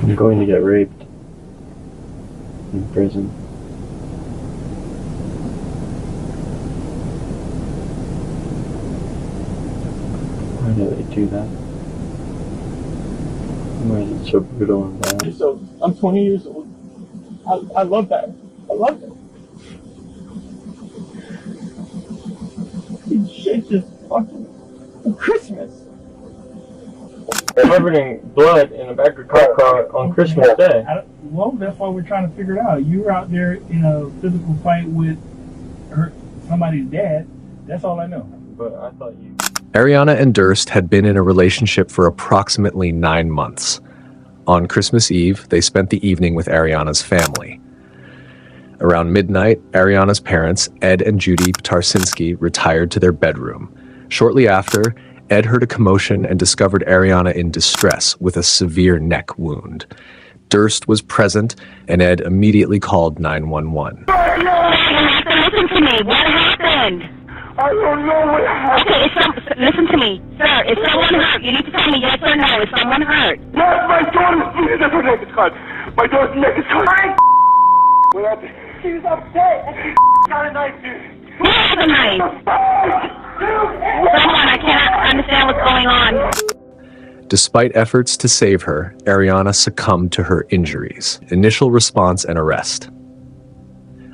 I'm going to get raped in prison. Why do they do that? Why is it so brutal and bad? So I'm 20 years old. I love that. I love it. This shit just fucking Christmas. Covered in blood in the back of a cop car on Christmas Day. Well, that's why we're trying to figure it out. You were out there in a physical fight with somebody's dad. That's all I know. But I thought you... Ariana and Durst had been in a relationship for approximately 9 months. On Christmas Eve, they spent the evening with Ariana's family. Around midnight, Ariana's parents, Ed and Judy Tarsinski, retired to their bedroom. Shortly after, Ed heard a commotion and discovered Ariana in distress with a severe neck wound. Durst was present, and Ed immediately called 911. Listen to me. What happened? I don't know what happened. Okay, listen to me. Sir, is someone hurt? You need to tell me yes or no. Is someone hurt? Yes, my daughter's that's her neck is cut. My daughter's neck is cut. What happened? She was upset and she got a knife, dude. Who has a knife? Someone, I cannot understand what's going on. Despite efforts to save her, Ariana succumbed to her injuries. Initial response and arrest.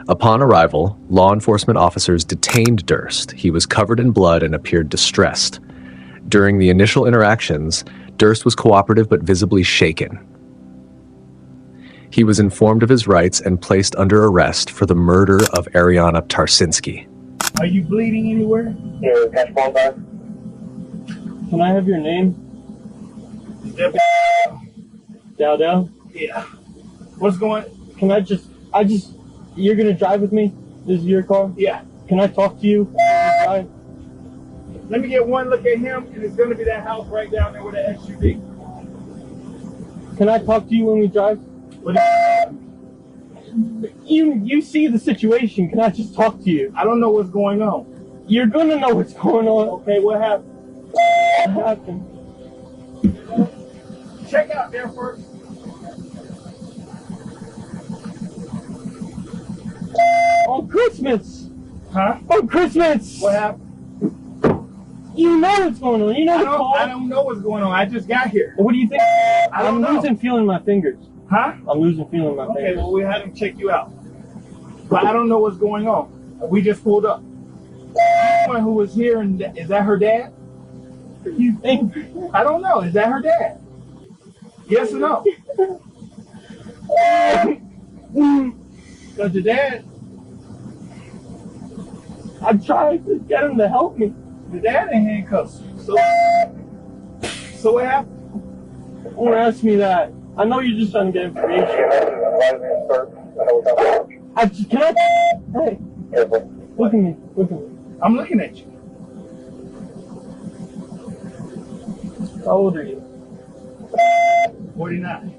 Upon arrival, law enforcement officers detained Durst. He was covered in blood and appeared distressed. During the initial interactions, Durst was cooperative but visibly shaken. He was informed of his rights and placed under arrest for the murder of Ariana Tarsinski. Are you bleeding anywhere? Yeah, catch ball back. Can I have your name? Dowdell? Yeah. What's going? Can I just... You're gonna drive with me? This is your car? Yeah. Can I talk to you? Let me get one look at him, and it's gonna be that house right down there with the SUV. Can I talk to you when we drive? What You see the situation. Can I just talk to you? I don't know what's going on. You're gonna know what's going on. Okay, what happened? What happened? Check out there first. On Christmas! Huh? On Christmas! What happened? You know what's going on. You know what's going on. I don't know what's going on. I just got here. What do you think? don't know. I'm losing feeling in my fingers. Huh? I'm losing feeling in my Okay, fingers. well, we had him check you out. But I don't know what's going on. We just pulled up. Someone who was here, and is that her dad? You think? I don't know. Is that her dad? Yes or no? Because the dad, I tried to get him to help me. the dad in handcuffs. So what happened? Don't ask me that. I know you're just trying to get information. Can I? Hey, look at me. Look at me. I'm looking at you. How old are you? 49.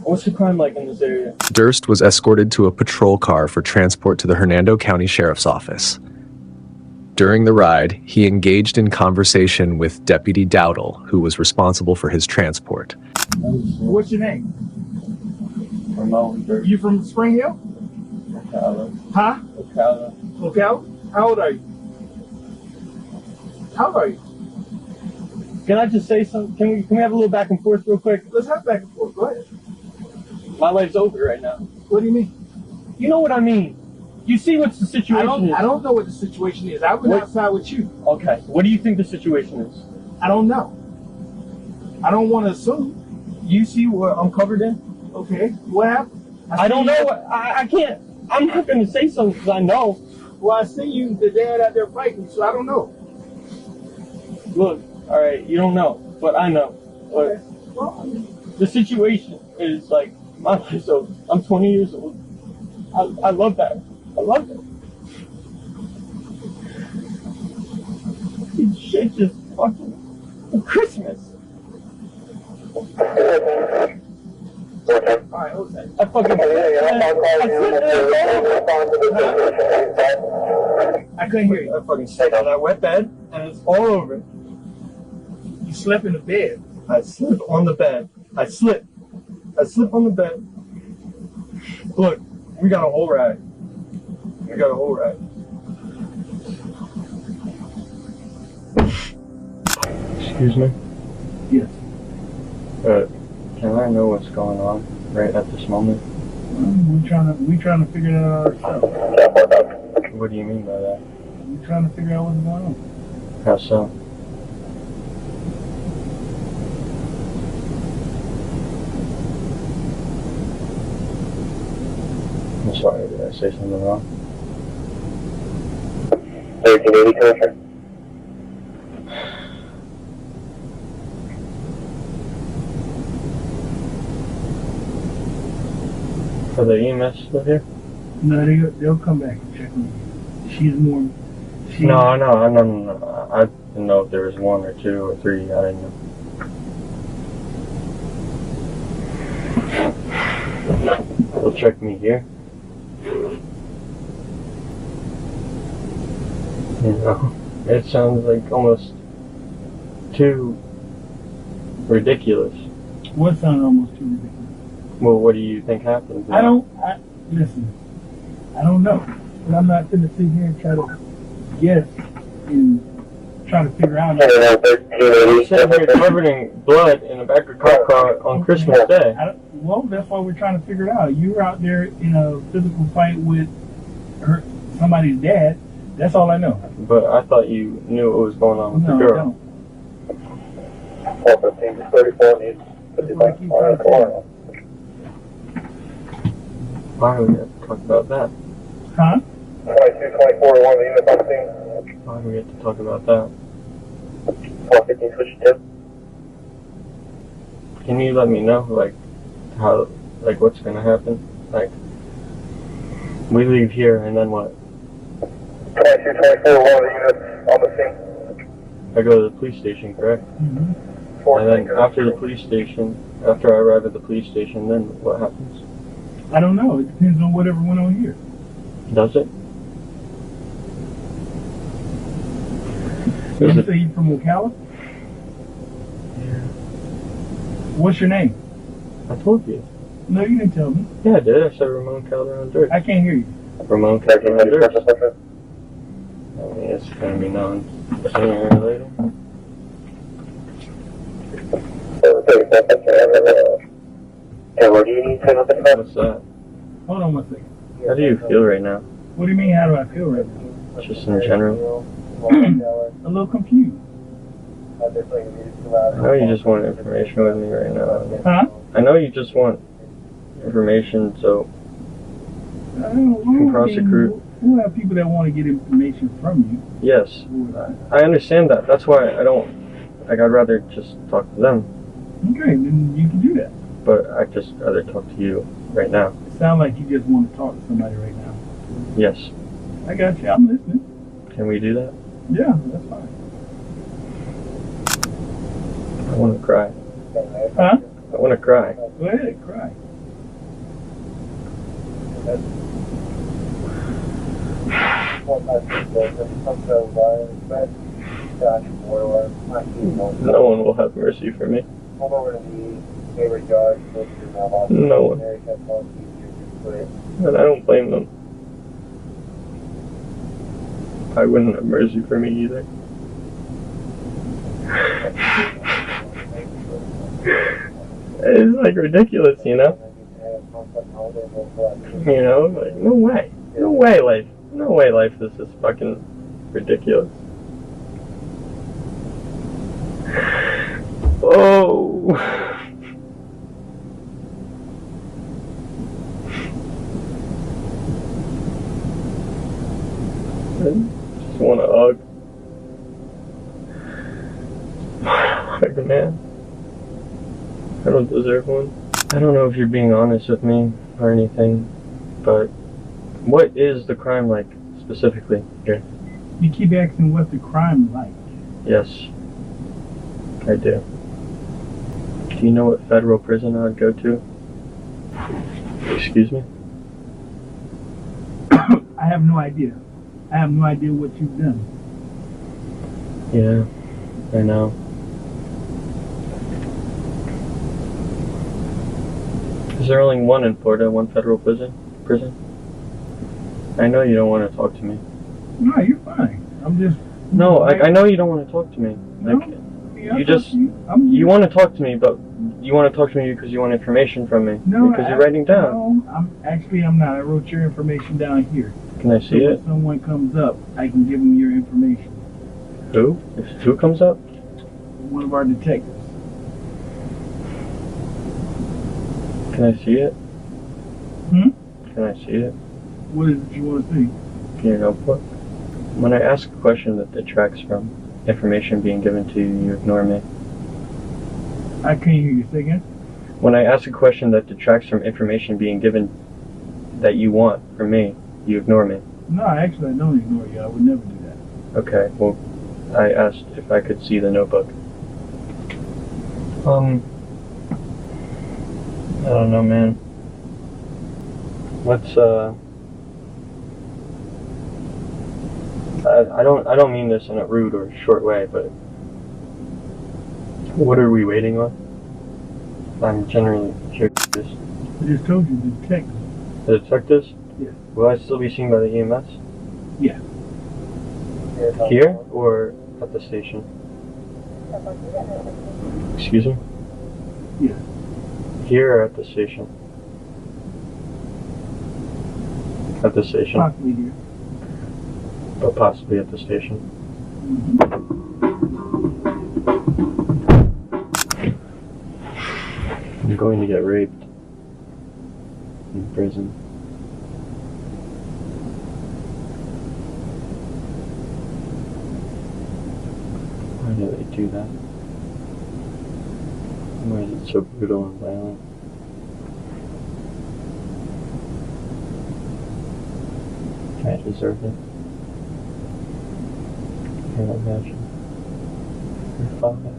What's the crime like in this area? Durst was escorted to a patrol car for transport to the Hernando County Sheriff's Office. During the ride, he engaged in conversation with Deputy Dowdell, who was responsible for his transport. What's your name? Ramon Durst. You from Spring Hill? Ocala. Huh? Ocala. Ocala? How old are you? How old are you? Can I just say something? Can we have a little back and forth real quick? Let's have back and forth. Go ahead. My life's over right now. What do you mean? You know what I mean. You see what's the situation is. I don't know what the situation is. I was outside with you. Okay. What do you think the situation is? I don't know. I don't want to assume. You see what I'm covered in? Okay. What happened? I don't know. I can't. I'm not going to say something because I know. Well, I see you, the dad out there fighting, so I don't know. Look, all right, you don't know, but I know. Okay. Well, the situation is like, my life's over. I'm 20 years old. I love that. I love it. This shit just fucking Christmas. Alright, okay. I fucking. I couldn't hear you. I fucking slept on that wet bed, and it's all over. You slept in the bed. I slept on the bed. I slip on the bed. Look, we got a whole rag. Excuse me? Yes. Can I know what's going on right at this moment? We trying to figure that out ourselves. What do you mean by that? We trying to figure out what's going on. How so? I'm sorry, did I say something wrong? 1380 Commissioner. Are the EMS still here? No, they'll come back and check on you. She's more. No. I didn't know if there was 1 or 2 or 3. I didn't know. They'll check me here. You know, it sounds like almost too ridiculous. What sounded almost too ridiculous? Well, what do you think happened? Listen, I don't know. But I'm not going to sit here and try to guess and try to figure out. I'm sitting here covered in blood in the back of a cop car on Christmas Day. Well, that's why we're trying to figure it out. You were out there in a physical fight with somebody's dad. That's all I know. But I thought you knew what was going on with the girl. I don't. 34 needs That's what I keep trying to say. Why do we have to talk about that? Huh? 22, 24, 1 of the units on the scene. Why do we have to talk about that? 415, switch to 2. Can you let me know, how, what's gonna happen? We leave here and then what? 22, 24, 1 of the units on the scene. I go to the police station, correct? Mm-hmm. And then after I arrive at the police station, then what happens? I don't know. It depends on whatever went on here. Does it? Did you say you're from Ocala? Yeah. What's your name? I told you. No, you didn't tell me. Yeah, I did. I said Ramon Calderon Dirk. I can't hear you. Ramon Calderon Dirk. I mean, it's gonna be known sooner or later. And what do you need to know? What's that? Hold on one second. How do you feel right now? What do you mean, how do I feel right now? Just in general? A little confused. I know you just want information with me right now. Huh? I know you just want information, so prosecute. We'll have people that want to get information from you. Yes, I understand that. That's why I don't. I'd rather just talk to them. Okay, then you can do that. But I'd just rather talk to you right now. It sounds like you just want to talk to somebody right now. Yes. I got you. I'm listening. Can we do that? Yeah, that's fine. I want to cry. Huh? I want to cry. Go ahead, cry. No one will have mercy for me. No one. And I don't blame them. I wouldn't have mercy for me either. It's ridiculous, you know? No way. No way life is this fucking ridiculous. Oh. I just want a hug. Like a man. I don't deserve one. I don't know if you're being honest with me or anything, but what is the crime like specifically here? You keep asking what's the crime like. Yes, I do. Do you know what federal prison I'd go to? Excuse me? I have no idea. I have no idea what you've done. Yeah, I know. Is there only one in Florida, one federal prison? I know you don't want to talk to me. No, you're fine. I'm just... No, I know you don't want to talk to me. Like, yeah, you want to talk to me, but you want to talk to me because you want information from me. No, because you're writing down. No, I'm not. I wrote your information down here. Can I see it? If someone comes up, I can give them your information. Who? If who comes up? One of our detectives. Can I see it? Can I see it? What is it you want to see? In your notebook? When I ask a question that detracts from information being given to you, you ignore me. I can't hear you. Say again? When I ask a question that detracts from information being given that you want from me, you ignore me. No, actually, I don't ignore you. I would never do that. Okay, well, I asked if I could see the notebook. I don't know, man. Let's, I don't mean this in a rude or short way, but what are we waiting on? I'm generally curious. I just told you, the detective. The detectives? Yeah. Will I still be seen by the EMS? Yeah. Here or at the station? Excuse me? Yeah. Here or at the station? At the station. Possibly here. But possibly at the station. I'm going to get raped in prison. Why do they do that? Why is it so brutal and violent? I deserve it. I can't imagine your father.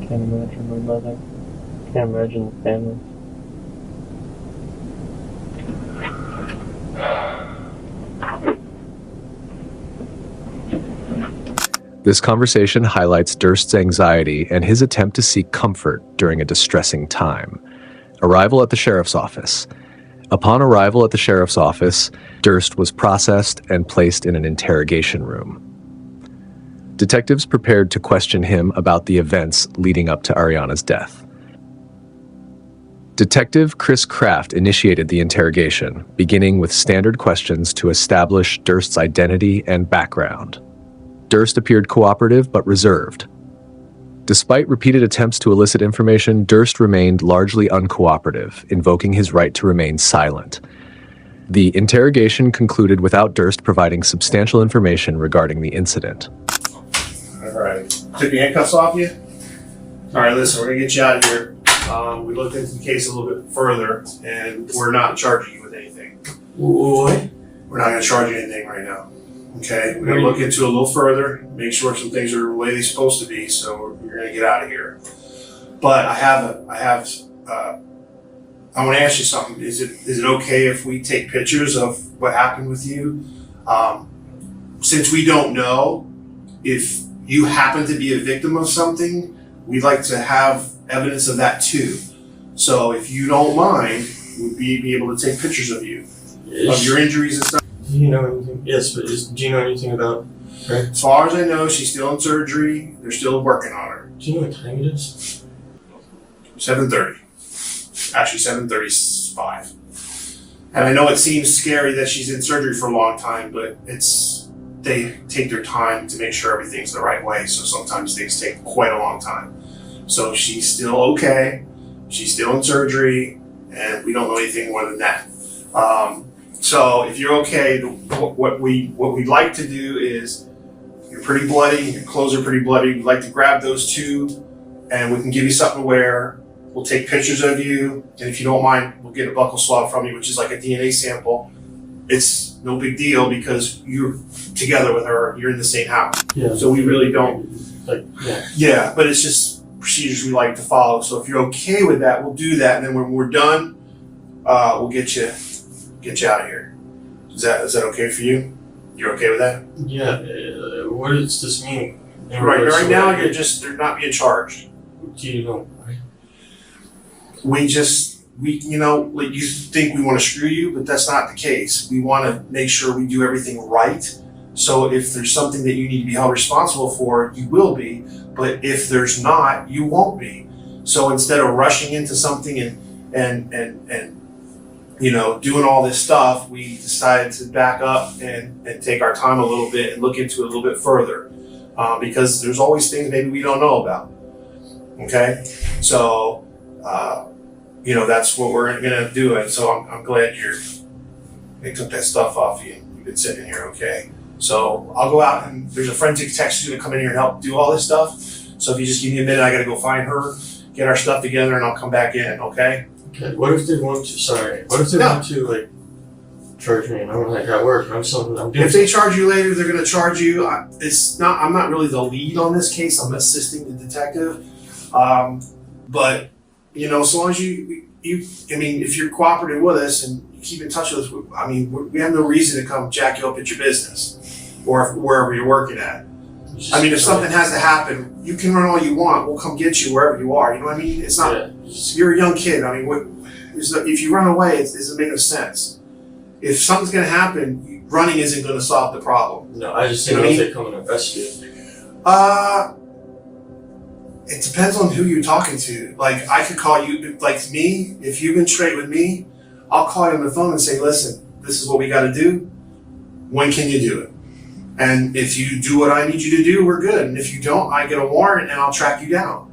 Can't imagine my mother. Can't imagine the family. This conversation highlights Durst's anxiety and his attempt to seek comfort during a distressing time. Arrival at the sheriff's office. Upon arrival at the sheriff's office, Durst was processed and placed in an interrogation room. Detectives prepared to question him about the events leading up to Ariana's death. Detective Chris Kraft initiated the interrogation, beginning with standard questions to establish Durst's identity and background. Durst appeared cooperative but reserved. Despite repeated attempts to elicit information, Durst remained largely uncooperative, invoking his right to remain silent. The interrogation concluded without Durst providing substantial information regarding the incident. All right. Took the handcuffs off you? All right, listen, we're going to get you out of here. We looked into the case a little bit further, and we're not charging you with anything. What? We're not going to charge you anything right now. Okay? We're going to look into it a little further, make sure some things are the way they're supposed to be, so we're going to get out of here. But I want to ask you something. Is it okay if we take pictures of what happened with you? Since we don't know if you happen to be a victim of something, we'd like to have evidence of that too. So if you don't mind, we'd be able to take pictures of you, of your injuries and stuff. Do you know anything? Yes, but do you know anything about her? As far as I know, she's still in surgery. They're still working on her. Do you know what time it is? 7:30. Actually, 7:35. And I know it seems scary that she's in surgery for a long time, but they take their time to make sure everything's the right way. So sometimes things take quite a long time. So she's still okay. She's still in surgery, and we don't know anything more than that. So if you're okay, what we'd like to do is, you're pretty bloody, your clothes are pretty bloody. We'd like to grab those two, and we can give you something to wear. We'll take pictures of you, and if you don't mind, we'll get a buccal swab from you, which is like a DNA sample. It's no big deal because you're together with her, you're in the same house. Yeah. So we really don't. Yeah. Yeah, but it's just procedures we like to follow. So if you're okay with that, we'll do that, and then when we're done, we'll get you out of here. Is that okay for you? You're okay with that? Yeah. What does this mean? Right now, they're not being charged. Do you know why? like you think we want to screw you, but that's not the case. We want to make sure we do everything right. So if there's something that you need to be held responsible for, you will be. But if there's not, you won't be. So instead of rushing into something and doing all this stuff, we decided to back up and take our time a little bit and look into it a little bit further, because there's always things maybe we don't know about. Okay, so that's what we're gonna do, and so I'm glad they took that stuff off you. You've been sitting here, okay? So I'll go out and there's a forensic tech who's gonna come in here and help do all this stuff. So if you just give me a minute, I gotta go find her, get our stuff together, and I'll come back in, okay? Okay. What if they want to like charge me and I'm like at work? I'm doing. If they charge you later, they're gonna charge you. I'm not really the lead on this case. I'm assisting the detective. But so long as if you're cooperative with us and you keep in touch with us, we have no reason to come jack you up at your business or wherever you're working at. If something has to happen, you can run all you want. We'll come get you wherever you are. You know what I mean? It's not. You're a young kid. If you run away, it doesn't make no sense. If something's going to happen, running isn't going to solve the problem. No, I just think they come and arrest you. It depends on who you're talking to. Like, I could call you, like me, if you've been straight with me, I'll call you on the phone and say, listen, this is what we got to do. When can you do it? And if you do what I need you to do, we're good. And if you don't, I get a warrant and I'll track you down.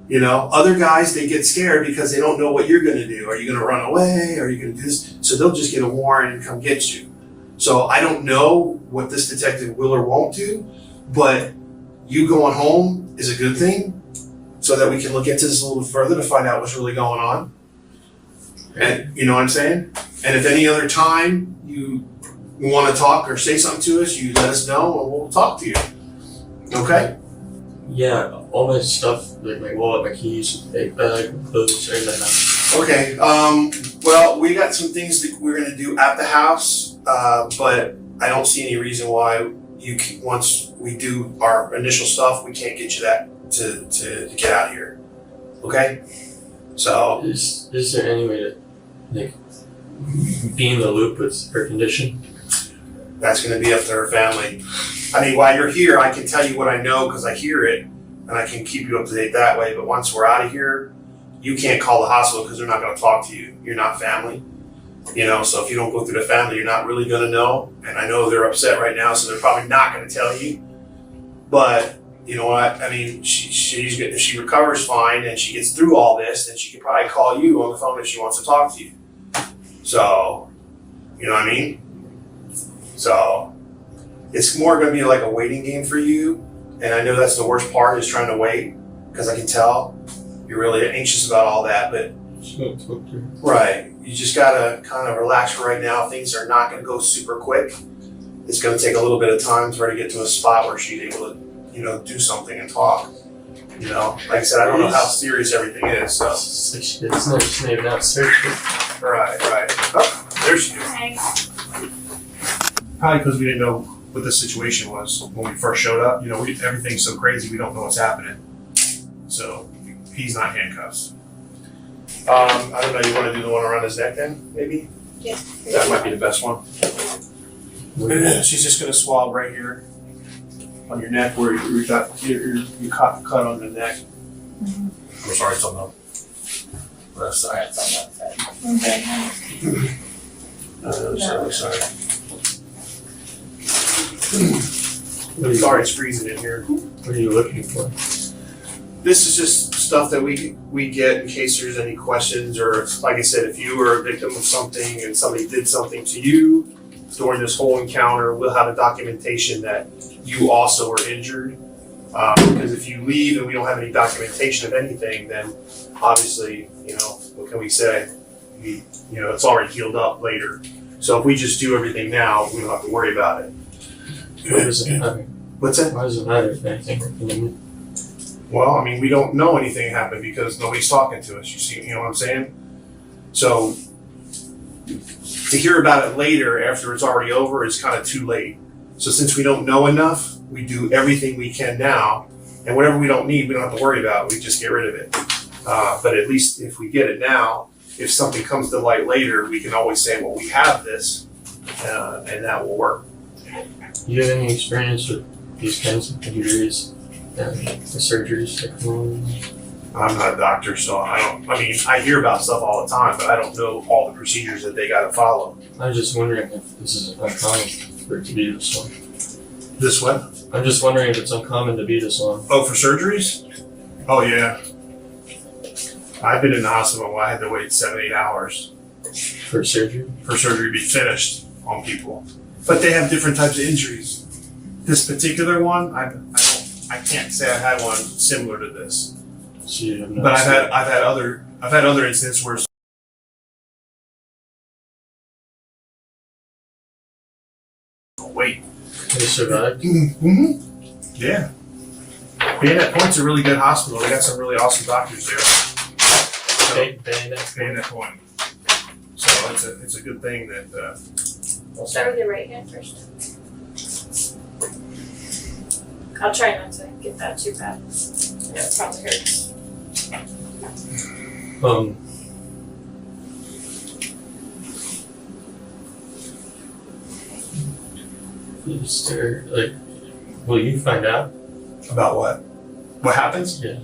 Other guys, they get scared because they don't know what you're going to do. Are you going to run away? Are you going to do this? So they'll just get a warrant and come get you. So I don't know what this detective will or won't do, but you going home is a good thing so that we can look into this a little bit further to find out what's really going on. And you know what I'm saying? And if any other time you want to talk or say something to us, you let us know and we'll talk to you. Okay? Yeah, all my stuff, like my wallet, my keys, my clothes, everything like that. Okay. Well, we got some things that we're going to do at the house, but I don't see any reason why once we do our initial stuff, we can't get you that to get out of here. Okay? So Is there any way to be in the loop with her condition? that's going to be up to her family. While you're here, I can tell you what I know because I hear it, and I can keep you up to date that way. But once we're out of here, you can't call the hospital because they're not going to talk to you. You're not family. So if you don't go through the family, you're not really going to know. And I know they're upset right now, so they're probably not going to tell you. But you know what? If she recovers fine and she gets through all this, then she can probably call you on the phone if she wants to talk to you. So, you know what I mean? So it's more going to be like a waiting game for you. And I know that's the worst part is trying to wait because I can tell you're really anxious about all that. But right, you just got to kind of relax for right now. Things are not going to go super quick. It's going to take a little bit of time for her to get to a spot where she's able to do something and talk. Like I said, I don't know how serious everything is. So It's not just maybe not serious. right. Oh, there she is. Probably because we didn't know what the situation was when we first showed up. Everything's so crazy, we don't know what's happening. So he's not handcuffs. I don't know. You want to do the one around his neck then, maybe? Yeah. That might be the best one. She's just gonna swab right here on your neck where you caught the cut on the neck. Mm-hmm. I'm sorry, it's on the left side. It's on that side. Sorry. Sorry, it's freezing in here. What are you looking for? This is just stuff that we get in case there's any questions, or like I said, if you were a victim of something and somebody did something to you during this whole encounter, we'll have a documentation that you also were injured. Because if you leave and we don't have any documentation of anything, then obviously, what can we say? It's already healed up later. So if we just do everything now, we don't have to worry about it. What does it matter? What's that? Why does it matter if anything happened? Well, we don't know anything happened because nobody's talking to us. You know what I'm saying? So to hear about it later after it's already over is kind of too late. So since we don't know enough, we do everything we can now, and whatever we don't need, we don't have to worry about. We just get rid of it. But at least if we get it now, if something comes to light later, we can always say, well, we have this, and that will work. You have any experience with these kinds of injuries and the surgeries that come on? I'm not a doctor, so I hear about stuff all the time, but I don't know all the procedures that they gotta follow. I was just wondering if this is uncommon for it to be this long. This what? I'm just wondering if it's uncommon to be this long. Oh, for surgeries? Oh, yeah. I've been in the hospital where I had to wait 7-8 hours For surgery? for surgery to be finished on people. But they have different types of injuries. This particular one, I can't say I've had one similar to this. So you have no But I've had other incidents where wait. They survived? Mm-hmm. Yeah. Bayonet Point's a really good hospital. They got some really awesome doctors there. So, Bayonet Point. So it's a good thing that. We'll start with your right hand first. I'll try not to get that too bad. Yeah, it probably hurts. Is there, like, will you find out? About what? What happens? Yeah.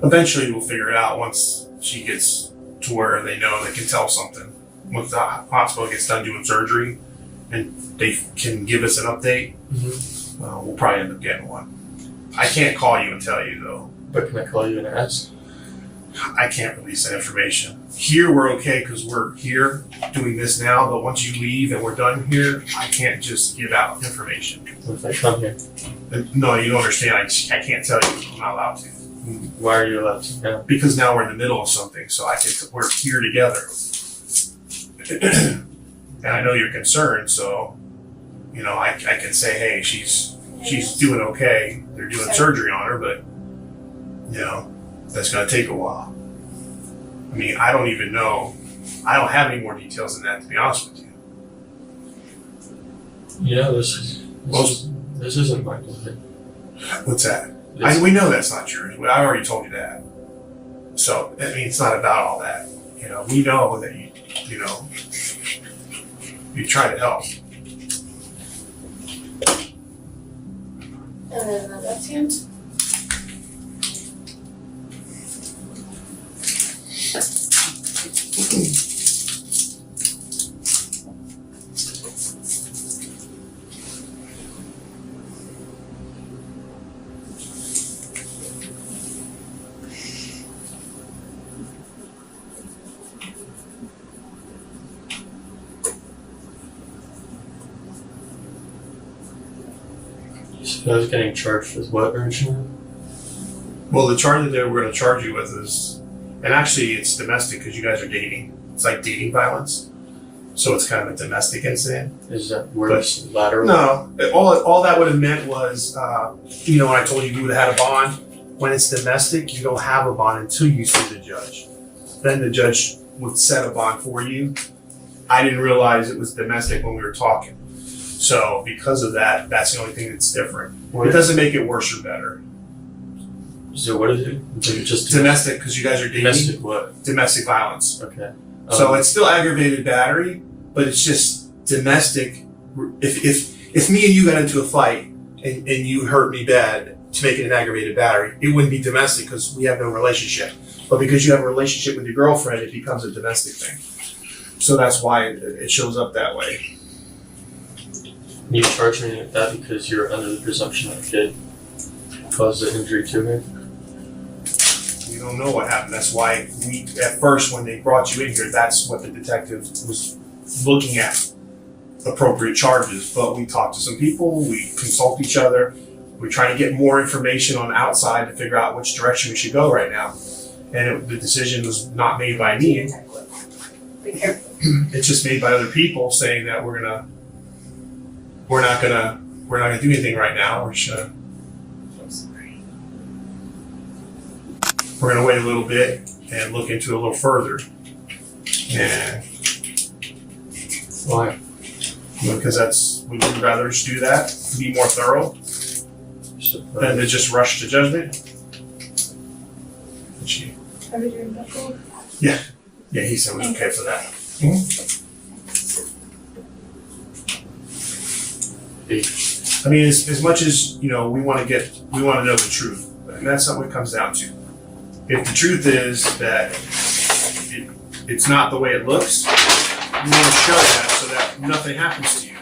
Eventually we'll figure it out once she gets to where they know they can tell something. Once the hospital gets done doing surgery and they can give us an update, we'll probably end up getting one. I can't call you and tell you though. But can I call you and ask? I can't release that information. Here we're okay because we're here doing this now, but once you leave and we're done here, I can't just give out information. What if I come here? No, you don't understand. I can't tell you. I'm not allowed to. Why are you allowed to now? Because now we're in the middle of something, so we're here together. And I know you're concerned, so I can say, hey, she's doing okay. They're doing surgery on her, but that's gonna take a while. I mean, I don't even know. I don't have any more details than that, to be honest with you. This isn't my building. What's that? We know that's not yours. I already told you that. So I mean, it's not about all that. We know that you try to help. And then the left hand. I was getting charged with what originally? Well, the charge that they were going to charge you with is, and actually it's domestic because you guys are dating. It's like dating violence. So it's kind of a domestic incident. Is that worse? Lateral? No. All that would have meant was, when I told you would have had a bond, when it's domestic, you don't have a bond until you see the judge. Then the judge would set a bond for you. I didn't realize it was domestic when we were talking. So because of that, that's the only thing that's different. It doesn't make it worse or better. So what is it? Just Domestic, because you guys are dating. domestic what? Domestic violence. Okay. So it's still aggravated battery, but it's just domestic. If me and you got into a fight and you hurt me bad to make it an aggravated battery, it wouldn't be domestic because we have no relationship. But because you have a relationship with your girlfriend, it becomes a domestic thing. So that's why it shows up that way. You charge me with that because you're under the presumption that kid caused the injury to her? You don't know what happened. That's why at first when they brought you in here, that's what the detective was looking at, appropriate charges. But we talked to some people, we consult each other, we try to get more information on the outside to figure out which direction we should go right now. And the decision was not made by me. Be careful. It's just made by other people saying that we're not gonna do anything right now. We're gonna wait a little bit and look into it a little further. And Why? because we would rather just do that, be more thorough than to just rush to judgment. Yeah, he said it was okay for that. I mean, as much as, we want to know the truth, and that's not what it comes down to. If the truth is that it's not the way it looks, you want to show that so that nothing happens to you.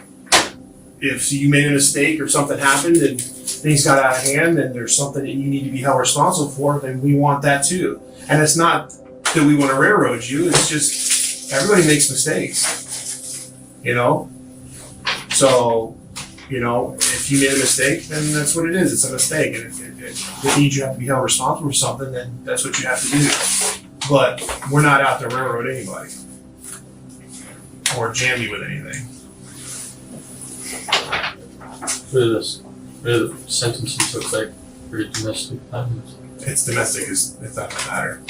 If you made a mistake or something happened and things got out of hand and there's something that you need to be held responsible for, then we want that too. And it's not that we want to railroad you, it's just everybody makes mistakes, So, if you made a mistake, then that's what it is. It's a mistake. And if it means you have to be held responsible for something, then that's what you have to do. But we're not out to railroad anybody or jam you with anything. What are the sentences look like for domestic violence? It's domestic, it's not gonna matter.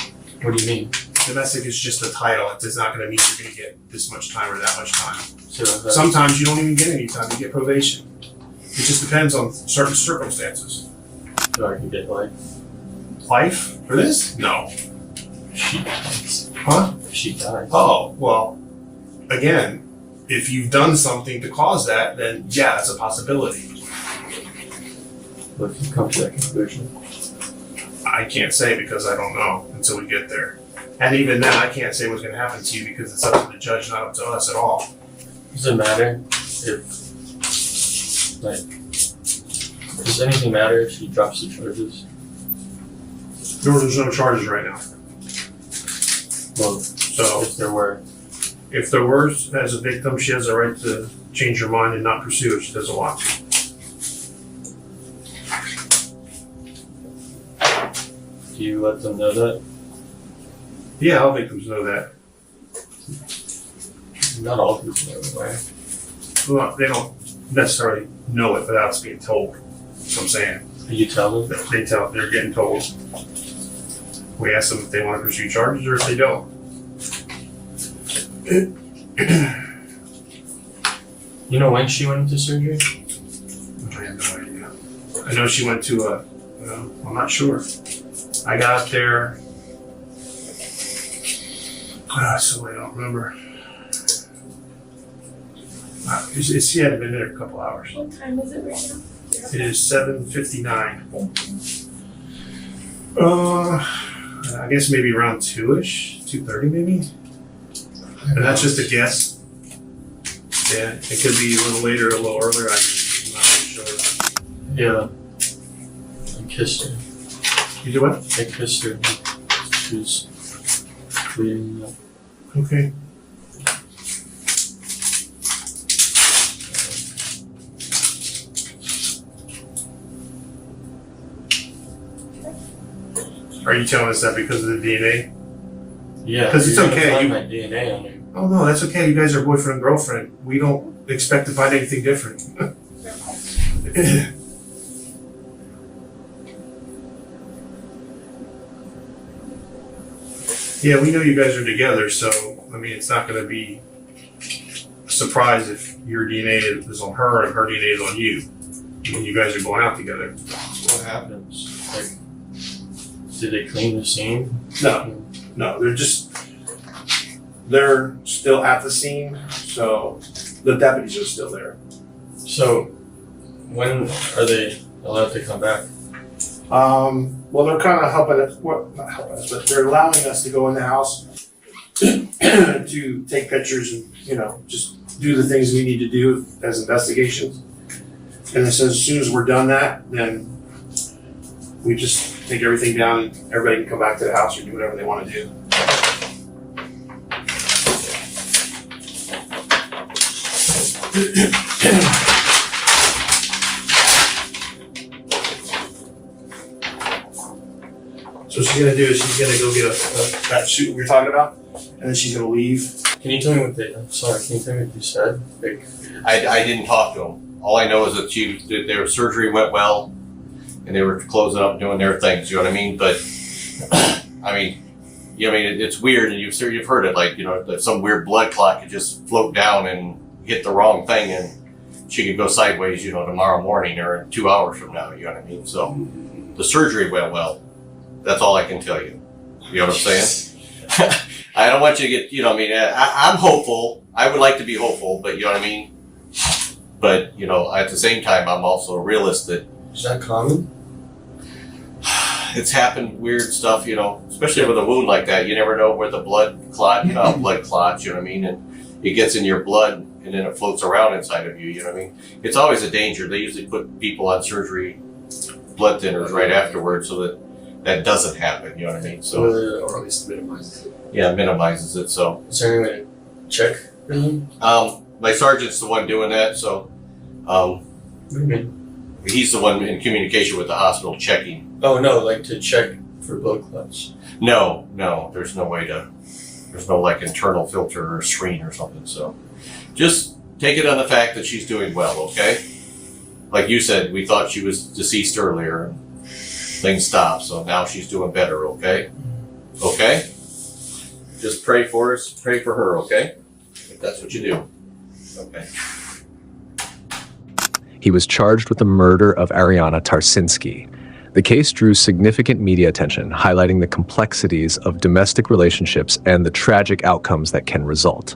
What do you mean? Domestic is just a title. It's not gonna mean you're gonna get this much time or that much time. So Sometimes you don't even get any time, you get probation. It just depends on certain circumstances. I can get life. Life for this? No. She dies. Huh? She dies. Oh, well, again, if you've done something to cause that, then yeah, it's a possibility. What if you come to that conclusion? I can't say because I don't know until we get there. And even then, I can't say what's going to happen to you because it's up to the judge, not up to us at all. Does it matter if, does anything matter if she drops the charges? There's no charges right now. Well, So if there were. if there were, as a victim, she has a right to change her mind and not pursue if she doesn't want to. Do you let them know that? Yeah, all victims know that. Not all people know, right? Well, they don't necessarily know it without it's being told. That's what I'm saying. You tell them? They're getting told. We ask them if they want to pursue charges or if they don't. You know when she went into surgery? I have no idea. I know she went to I'm not sure. I got up there, so I don't remember. She hadn't been there a couple hours. What time is it right now? It is 7:59. I guess maybe around 2-ish, 2:30 maybe. And that's just a guess. Yeah, it could be a little later, a little earlier. I'm not really sure. Yeah. I kissed her. You do what? I kissed her. She was bleeding up. Okay. Are you telling us that because of the DNA? Yeah. 'Cause it's you're gonna okay, find you- my DNA on her. Oh no, that's okay. You guys are boyfriend and girlfriend. We don't expect to find anything different. Yeah, we know you guys are together, so I mean, it's not going to be a surprise if your DNA is on her and her DNA is on you when you guys are going out together. What happens? Did they clean the scene? No, they're still at the scene, so the deputies are still there. So, when are they allowed to come back? Well, they're kind of helping us, well, not helping us, but they're allowing us to go in the house to take pictures and, just do the things we need to do as investigations. And it says as soon as we're done that, then we just take everything down and everybody can come back to the house or do whatever they want to do. So what she's gonna do is she's gonna go get that suit we were talking about, and then she's gonna leave. Can you tell me what they? I'm sorry. Can you tell me what you said? I didn't talk to them. All I know is that their surgery went well, and they were closing up, doing their things. You know what I mean? But it's weird, and you've heard it, that some weird blood clot could just float down and hit the wrong thing, and she could go sideways, tomorrow morning or 2 hours from now. You know what I mean? So the surgery went well. That's all I can tell you. You know what I'm saying? I don't want you to get, you know, I mean, I'm hopeful. I would like to be hopeful, but you know what I mean? But, you know, at the same time, I'm also a realist that Is that common? it's happened, weird stuff, you know, especially with a wound like that. You never know where the blood clot, you know, blood clots, you know what I mean? And it gets in your blood and then it floats around inside of you, you know what I mean? It's always a danger. They usually put people on surgery blood thinners right afterwards so that doesn't happen, you know what I mean? So, Or at least minimizes it. yeah, minimizes it, so. Is there any way to check for him? My sergeant's the one doing that, so, he's the one in communication with the hospital checking. Oh no, like to check for blood clots. No, there's no way to, there's no like internal filter or screen or something, so. Just take it on the fact that she's doing well, okay? Like you said, we thought she was deceased earlier. Things stopped, so now she's doing better, okay? Okay? Just pray for us, pray for her, okay? If that's what you do. Okay. He was charged with the murder of Ariana Tarsinski. The case drew significant media attention, highlighting the complexities of domestic relationships and the tragic outcomes that can result.